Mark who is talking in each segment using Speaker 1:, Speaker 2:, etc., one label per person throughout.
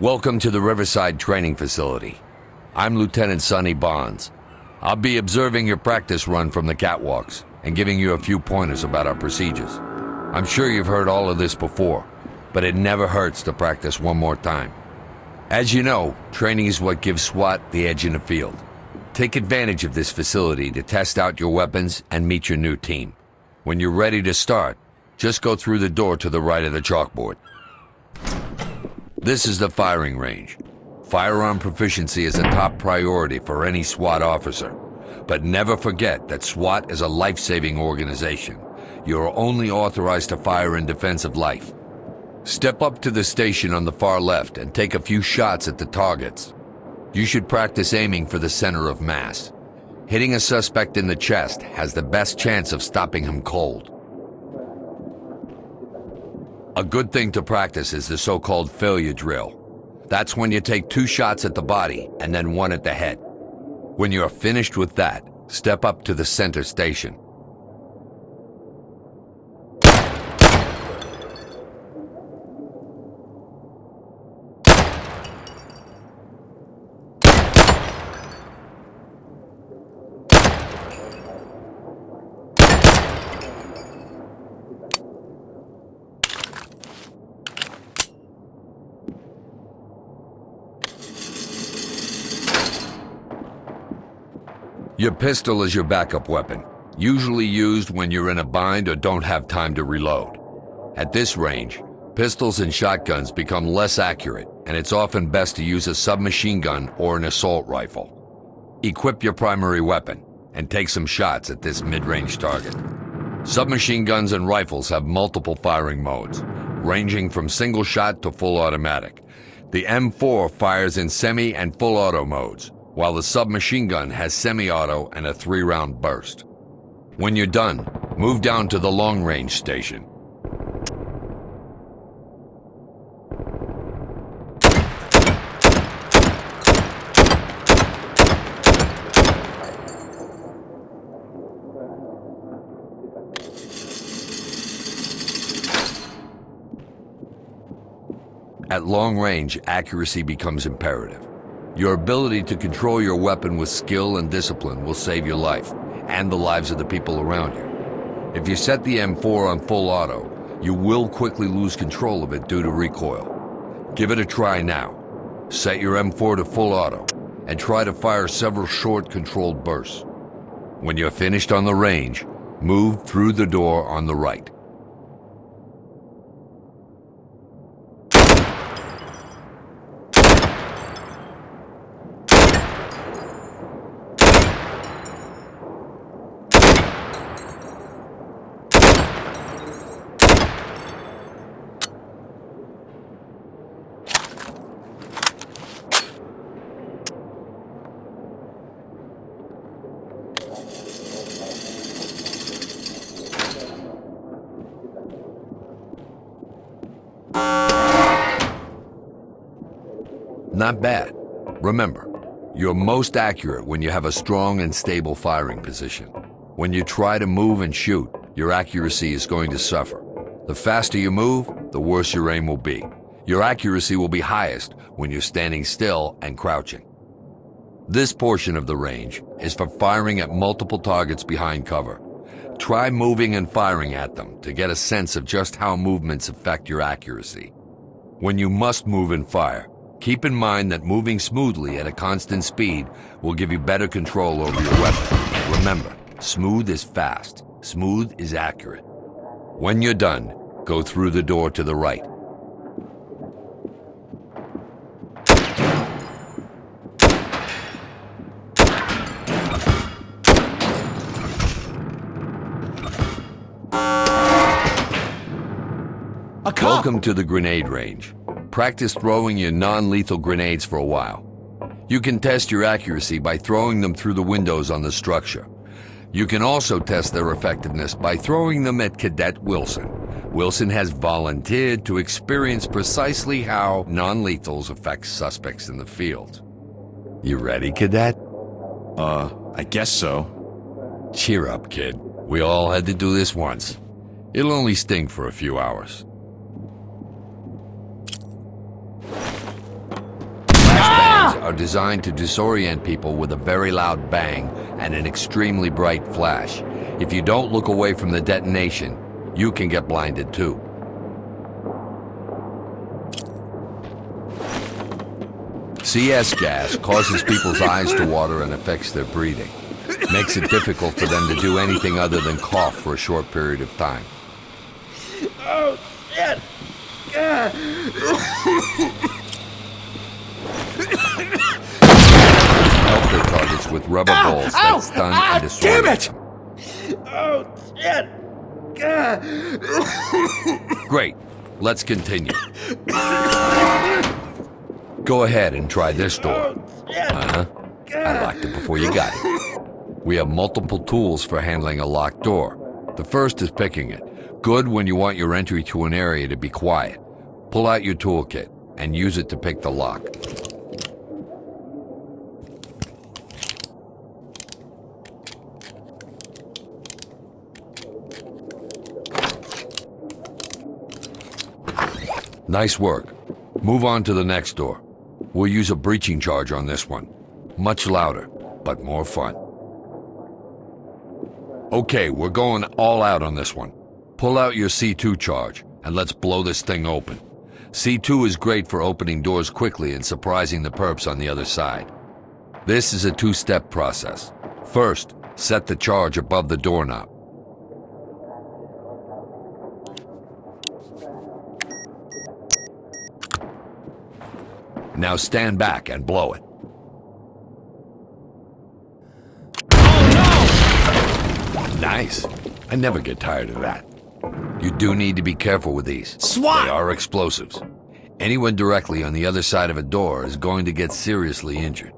Speaker 1: Welcome to the Riverside Training Facility. I'm Lieutenant Sonny Bonds. I'll be observing your practice run from the catwalks and giving you a few pointers about our procedures. I'm sure you've heard all of this before, but it never hurts to practice one more time. As you know, training is what gives SWAT the edge in the field. Take advantage of this facility to test out your weapons and meet your new team. When you're ready to start, just go through the door to the right of the chalkboard. This is the firing range. Firearm proficiency is a top priority for any SWAT officer. But never forget that SWAT is a life-saving organization. You are only authorized to fire in defense of life. Step up to the station on the far left and take a few shots at the targets. You should practice aiming for the center of mass. Hitting a suspect in the chest has the best chance of stopping him cold. A good thing to practice is the so-called failure drill. That's when you take 2 shots at the body and then 1 at the head. When you are finished with that, step up to the center station. Your pistol is your backup weapon, usually used when you're in a bind or don't have time to reload. At this range, pistols and shotguns become less accurate, and it's often best to use a submachine gun or an assault rifle. Equip your primary weapon and take some shots at this mid-range target. Submachine guns and rifles have multiple firing modes, ranging from single shot to full automatic. The M4 fires in semi and full auto modes, while the submachine gun has semi-auto and a 3-round burst. When you're done, move down to the long-range station. At long range, accuracy becomes imperative. Your ability to control your weapon with skill and discipline will save your life, and the lives of the people around you. If you set the M4 on full auto, you will quickly lose control of it due to recoil. Give it a try now. Set your M4 to full auto, and try to fire several short, controlled bursts. When you're finished on the range, move through the door on the right. Not bad. Remember, you're most accurate when you have a strong and stable firing position. When you try to move and shoot, your accuracy is going to suffer. The faster you move, the worse your aim will be. Your accuracy will be highest when you're standing still and crouching. This portion of the range is for firing at multiple targets behind cover. Try moving and firing at them to get a sense of just how movements affect your accuracy. When you must move and fire, keep in mind that moving smoothly at a constant speed will give you better control over your weapon. Remember, smooth is fast, smooth is accurate. When you're done, go through the door to the right. Welcome to the grenade range. Practice throwing your non-lethal grenades for a while. You can test your accuracy by throwing them through the windows on the structure. You can also test their effectiveness by throwing them at Cadet Wilson. Wilson has volunteered to experience precisely how non-lethals affect suspects in the field. You ready, Cadet?
Speaker 2: I guess so.
Speaker 1: Cheer up, kid. We all had to do this once. It'll only sting for a few hours. are designed to disorient people with a very loud bang and an extremely bright flash. If you don't look away from the detonation, you can get blinded too. CS gas causes people's eyes to water and affects their breathing. Makes it difficult for them to do anything other than cough for a short period of time.
Speaker 3: Oh, shit!
Speaker 1: Help their targets with rubber balls that stun and disorient them.
Speaker 3: Oh, shit!
Speaker 1: Great. Let's continue. Go ahead and try this door. Uh-huh. I locked it before you got it. We have multiple tools for handling a locked door. The first is picking it. Good when you want your entry to an area to be quiet. Pull out your toolkit and use it to pick the lock. Nice work. Move on to the next door. We'll use a breaching charge on this one. Much louder, but more fun. Okay, we're going all out on this one. Pull out your C2 charge, and let's blow this thing open. C2 is great for opening doors quickly and surprising the perps on the other side. This is a two-step process. First, set the charge above the doorknob. Now stand back and blow it. Nice. I never get tired of that. You do need to be careful with these.
Speaker 4: SWAT!
Speaker 1: They are explosives. Anyone directly on the other side of a door is going to get seriously injured.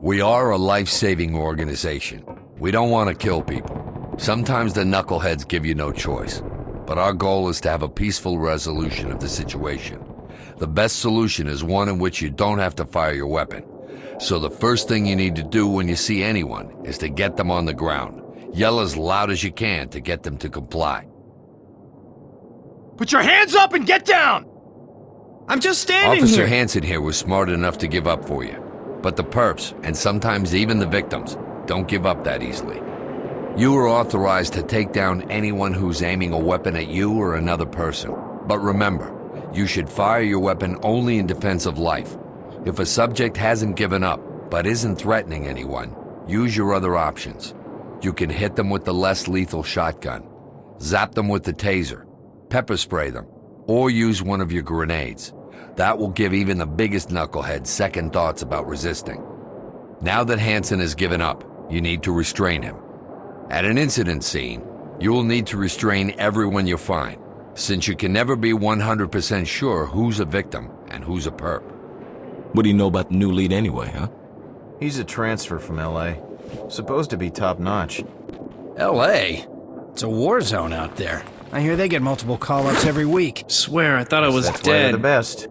Speaker 1: We are a life-saving organization. We don't want to kill people. Sometimes the knuckleheads give you no choice. But our goal is to have a peaceful resolution of the situation. The best solution is one in which you don't have to fire your weapon. So the first thing you need to do when you see anyone is to get them on the ground. Yell as loud as you can to get them to comply.
Speaker 4: Put your hands up and get down! I'm just standing
Speaker 1: Officer
Speaker 4: here.
Speaker 1: Hansen here was smart enough to give up for you. But the perps, and sometimes even the victims, don't give up that easily. You are authorized to take down anyone who's aiming a weapon at you or another person. But remember, you should fire your weapon only in defense of life. If a subject hasn't given up, but isn't threatening anyone, use your other options. You can hit them with the less lethal shotgun, zap them with the taser, pepper spray them, or use one of your grenades. That will give even the biggest knucklehead second thoughts about resisting. Now that Hansen has given up, you need to restrain him. At an incident scene, you will need to restrain everyone you find, since you can never be 100% sure who's a victim and who's a perp.
Speaker 5: What do you know about the new lead anyway, huh?
Speaker 6: He's a transfer from L.A. Supposed to be top-notch.
Speaker 4: L.A.? It's a war zone out there. I hear they get multiple call-ups every week.
Speaker 7: Swear, I thought I was
Speaker 6: That's why they're
Speaker 7: dead.
Speaker 6: the best.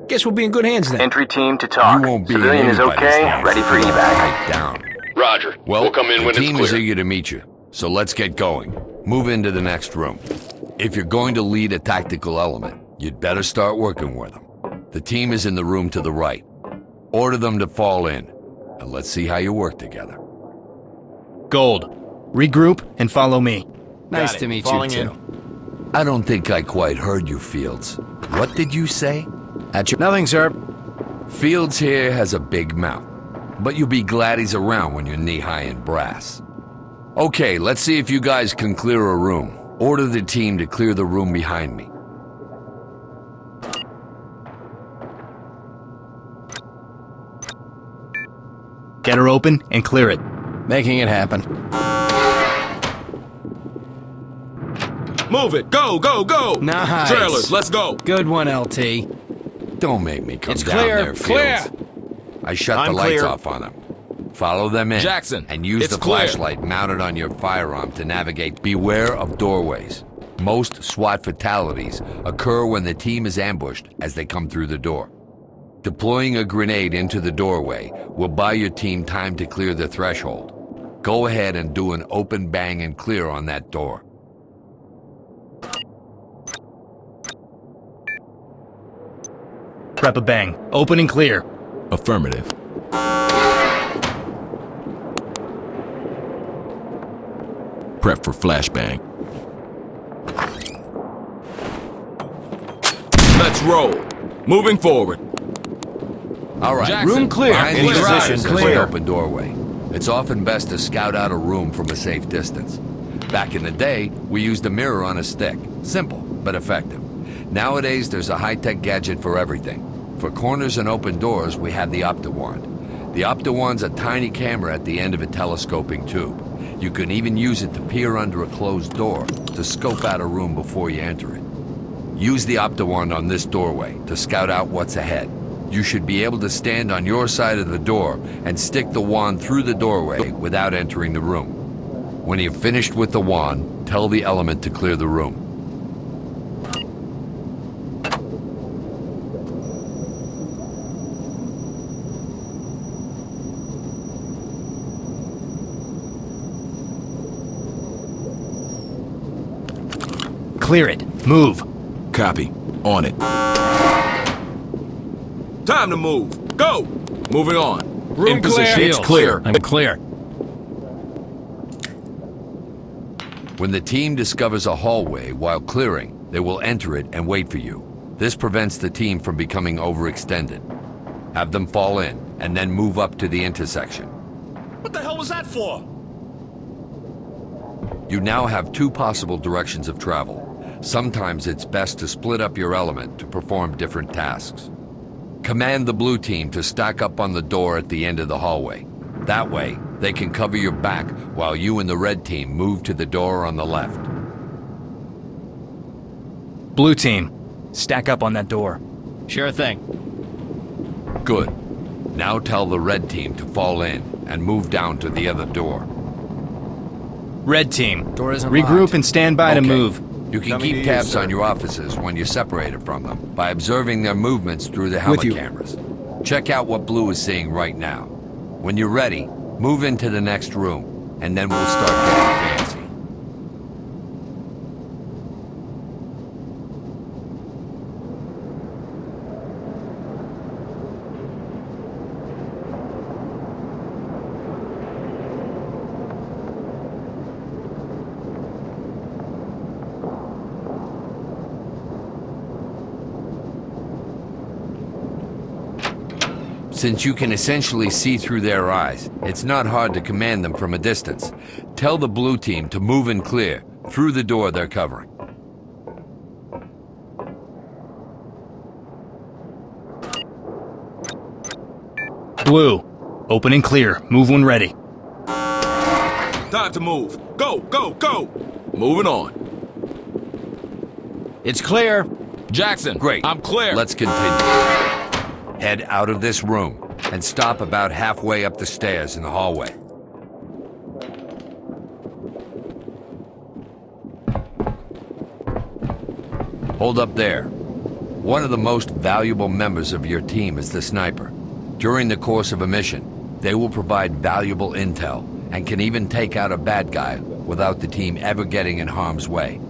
Speaker 4: Guess we'll be in good hands then.
Speaker 8: Entry team to talk.
Speaker 1: You won't be
Speaker 8: Civilian
Speaker 1: in
Speaker 8: is
Speaker 1: anybody's
Speaker 8: okay,
Speaker 1: hands.
Speaker 8: ready for evac.
Speaker 1: Right down.
Speaker 9: Roger.
Speaker 1: Well,
Speaker 9: We'll come in
Speaker 1: the
Speaker 9: when it's
Speaker 1: team is
Speaker 9: clear.
Speaker 1: eager to meet you, so let's get going. Move into the next room. If you're going to lead a tactical element, you'd better start working with them. The team is in the room to the right. Order them to fall in, and let's see how you work together.
Speaker 4: Gold. Regroup and follow me.
Speaker 7: Nice to meet
Speaker 6: Falling
Speaker 7: you,
Speaker 6: in.
Speaker 7: too.
Speaker 1: I don't think I quite heard you, Fields. What did you say?
Speaker 4: Nothing, sir.
Speaker 1: Fields here has a big mouth, but you'll be glad he's around when you're knee-high in brass. Okay, let's see if you guys can clear a room. Order the team to clear the room behind me.
Speaker 4: Get her open and clear it.
Speaker 7: Making it happen.
Speaker 5: Move it! Go, go, go!
Speaker 4: Nice.
Speaker 5: Trailers, let's go!
Speaker 4: Good one, LT.
Speaker 1: Don't make me come
Speaker 4: It's
Speaker 1: down
Speaker 4: clear,
Speaker 1: there, Fields.
Speaker 4: clear.
Speaker 1: I shut
Speaker 6: I'm
Speaker 1: the lights
Speaker 6: clear.
Speaker 1: off on them. Follow them in.
Speaker 5: Jackson,
Speaker 1: and use
Speaker 5: it's
Speaker 1: the
Speaker 5: clear.
Speaker 1: flashlight mounted on your firearm to navigate. Beware of doorways. Most SWAT fatalities occur when the team is ambushed as they come through the door. Deploying a grenade into the doorway will buy your team time to clear the threshold. Go ahead and do an open bang and clear on that door.
Speaker 4: Prep a bang. Open and clear.
Speaker 5: Affirmative. Prep for flashbang. Let's roll. Moving forward.
Speaker 1: All right.
Speaker 5: Jackson,
Speaker 4: room clear.
Speaker 1: Behind
Speaker 4: In
Speaker 1: these
Speaker 4: position,
Speaker 1: eyes is an
Speaker 4: clear.
Speaker 1: open doorway. It's often best to scout out a room from a safe distance. Back in the day, we used a mirror on a stick. Simple, but effective. Nowadays, there's a high-tech gadget for everything. For corners and open doors, we have the OptiWand. The OptiWand's a tiny camera at the end of a telescoping tube. You can even use it to peer under a closed door to scope out a room before you enter it. Use the OptiWand on this doorway to scout out what's ahead. You should be able to stand on your side of the door and stick the wand through the doorway without entering the room. When you've finished with the wand, tell the element to clear the room.
Speaker 4: Clear it. Move.
Speaker 5: Copy. On it. Time to move. Go! Moving on.
Speaker 4: Room
Speaker 5: In position.
Speaker 4: clear.
Speaker 5: It's clear.
Speaker 4: I'm clear.
Speaker 1: When the team discovers a hallway while clearing, they will enter it and wait for you. This prevents the team from becoming overextended. Have them fall in, and then move up to the intersection.
Speaker 5: What the hell was that for?
Speaker 1: You now have two possible directions of travel. Sometimes it's best to split up your element to perform different tasks. Command the blue team to stack up on the door at the end of the hallway. That way, they can cover your back while you and the red team move to the door on the left.
Speaker 8: Blue team, stack up on that door.
Speaker 7: Sure thing.
Speaker 1: Good. Now tell the red team to fall in and move down to the other door.
Speaker 8: Red team,
Speaker 7: Door isn't
Speaker 8: regroup
Speaker 7: locked.
Speaker 8: and stand by to
Speaker 1: Okay.
Speaker 8: move.
Speaker 1: You can
Speaker 6: Coming to
Speaker 1: keep
Speaker 6: you,
Speaker 1: tabs
Speaker 6: sir.
Speaker 1: on your officers when you're separated from them by observing their movements through the helmet cameras. Check out what Blue is seeing right now. When you're ready, move into the next room, and then we'll start getting fancy. Since you can essentially see through their eyes, it's not hard to command them from a distance. Tell the blue team to move and clear through the door they're covering.
Speaker 8: Blue, open and clear. Move when ready.
Speaker 5: Time to move. Go, go, go! Moving on.
Speaker 7: It's clear.
Speaker 5: Jackson,
Speaker 1: Great.
Speaker 5: I'm clear.
Speaker 1: Let's continue. Head out of this room and stop about halfway up the stairs in the hallway. Hold up there. One of the most valuable members of your team is the sniper. During the course of a mission, they will provide valuable intel and can even take out a bad guy without the team ever getting in harm's way.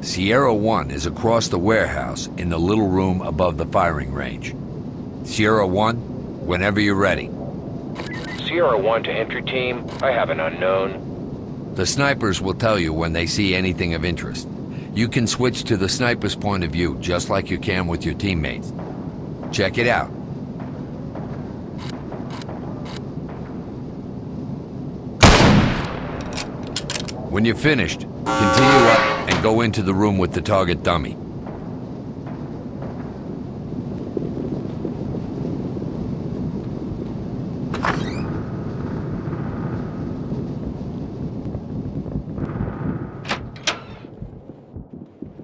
Speaker 1: Sierra 1 is across the warehouse in the little room above the firing range. Sierra 1, whenever you're ready.
Speaker 9: Sierra 1 to entry team. I have an unknown.
Speaker 1: The snipers will tell you when they see anything of interest. You can switch to the sniper's point of view just like you can with your teammates. Check it out. When you're finished, continue up and go into the room with the target dummy.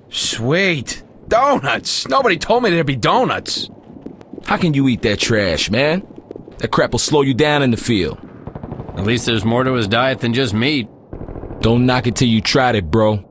Speaker 4: Sweet. Donuts. Nobody told me there'd be donuts.
Speaker 5: How can you eat that trash, man? That crap will slow you down in the field.
Speaker 7: At least there's more to his diet than just meat.
Speaker 5: Don't knock it till you tried it, bro.